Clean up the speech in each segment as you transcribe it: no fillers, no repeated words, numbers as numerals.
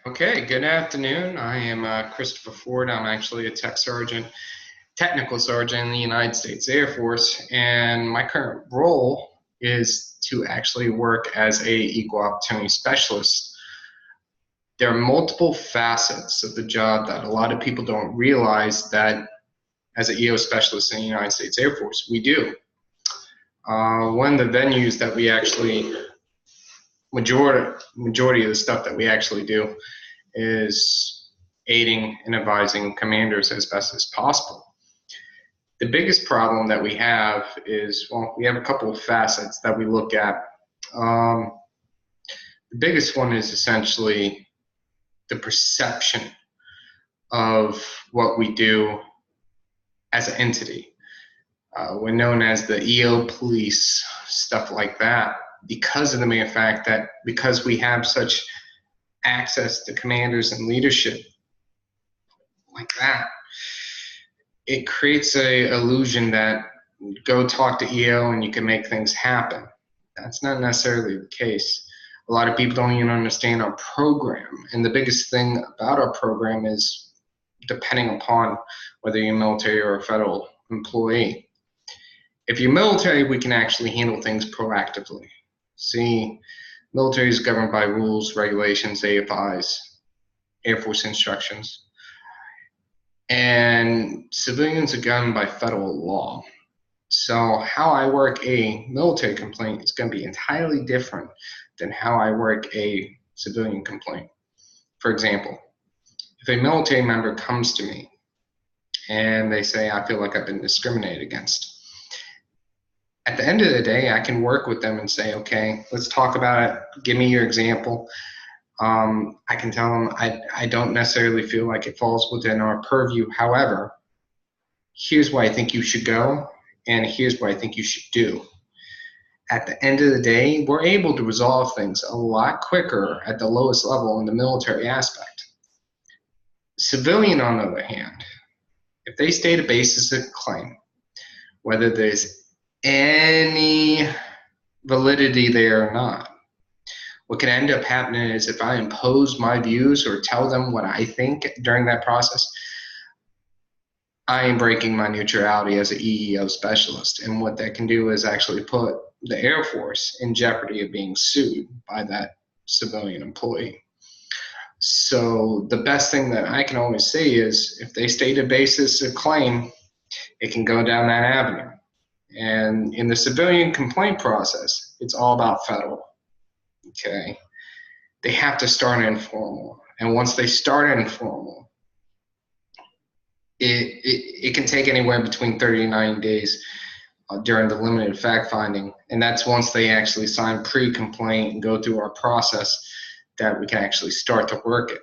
Okay, good afternoon. I am Christopher Ford. I'm actually a technical sergeant in the United States Air Force, and my current role is to actually work as a equal opportunity specialist. There are multiple facets of the job that a lot of people don't realize that as an EO specialist in the United States Air Force, we do. One of the venues that we actually majority of the stuff that we actually do is aiding and advising commanders as best as possible. The biggest problem that we have is, well, we have a couple of facets that we look at. The biggest one is essentially the perception of what we do as an entity. We're known as the EO police, stuff like that, because of the mere fact that because we have such access to commanders and leadership like that, it creates a illusion that go talk to EO and you can make things happen. That's not necessarily the case. A lot of people don't even understand our program, and the biggest thing about our program is depending upon whether you're military or a federal employee. If you're military, we can actually handle things proactively. See, military is governed by rules, regulations, AFIs, Air Force instructions, and civilians are governed by federal law. So how I work a military complaint is going to be entirely different than how I work a civilian complaint. For example, if a military member comes to me and they say, I feel like I've been discriminated against, at the end of the day, I can work with them and say, okay, let's talk about it. Give me your example. I can tell them I don't necessarily feel like it falls within our purview. However, here's where I think you should go, and here's what I think you should do. At the end of the day, we're able to resolve things a lot quicker at the lowest level in the military aspect. Civilian, on the other hand, if they state a basis of claim, whether there's any validity there or not, what can end up happening is if I impose my views or tell them what I think during that process, I am breaking my neutrality as an EEO specialist. And what that can do is actually put the Air Force in jeopardy of being sued by that civilian employee. So the best thing that I can always say is if they state a basis of claim, it can go down that avenue. And in the civilian complaint process, it's all about federal. Okay, they have to start informal, and once they start informal, it can take anywhere between 30 and 90 days during the limited fact finding, and that's once they actually sign pre-complaint and go through our process that we can actually start to work it.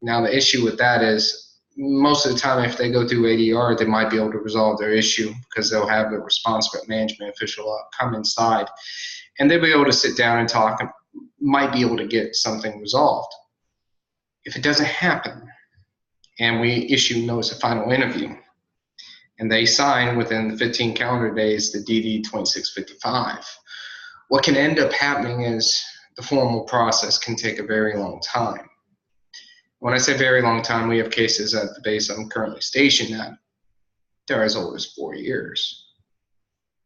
Now the issue with that is most of the time if they go through ADR, they might be able to resolve their issue because they'll have a responsible management official come inside and they'll be able to sit down and talk and might be able to get something resolved. If it doesn't happen and we issue notice of final interview and they sign within the 15 calendar days the DD 2655, what can end up happening is the formal process can take a very long time. When I say very long time, we have cases at the base I'm currently stationed at. They're as old as 4 years.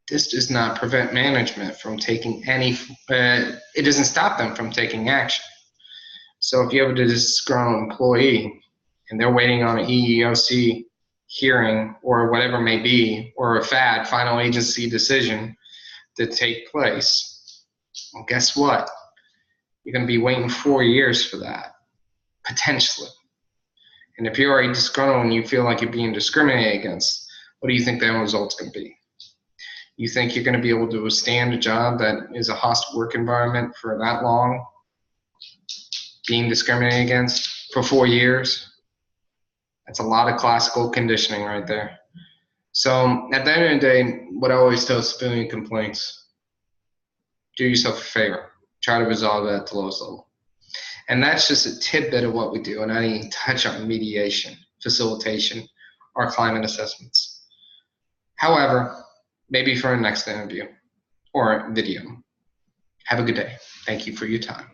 This does not prevent management from taking it doesn't stop them from taking action. So if you have a disgruntled employee and they're waiting on an EEOC hearing or whatever it may be, or a FAD, final agency decision, to take place, well, guess what? You're going to be waiting 4 years for that, potentially. And if you're already disgruntled and you feel like you're being discriminated against, what do you think the end result's going to be? You think you're going to be able to withstand a job that is a hostile work environment for that long, being discriminated against for 4 years? That's a lot of classical conditioning right there. So at the end of the day, what I always tell civilian complaints, do yourself a favor. Try to resolve it at the lowest level. And that's just a tidbit of what we do. And I didn't touch on mediation, facilitation, or climate assessments. However, maybe for a next interview or video. Have a good day. Thank you for your time.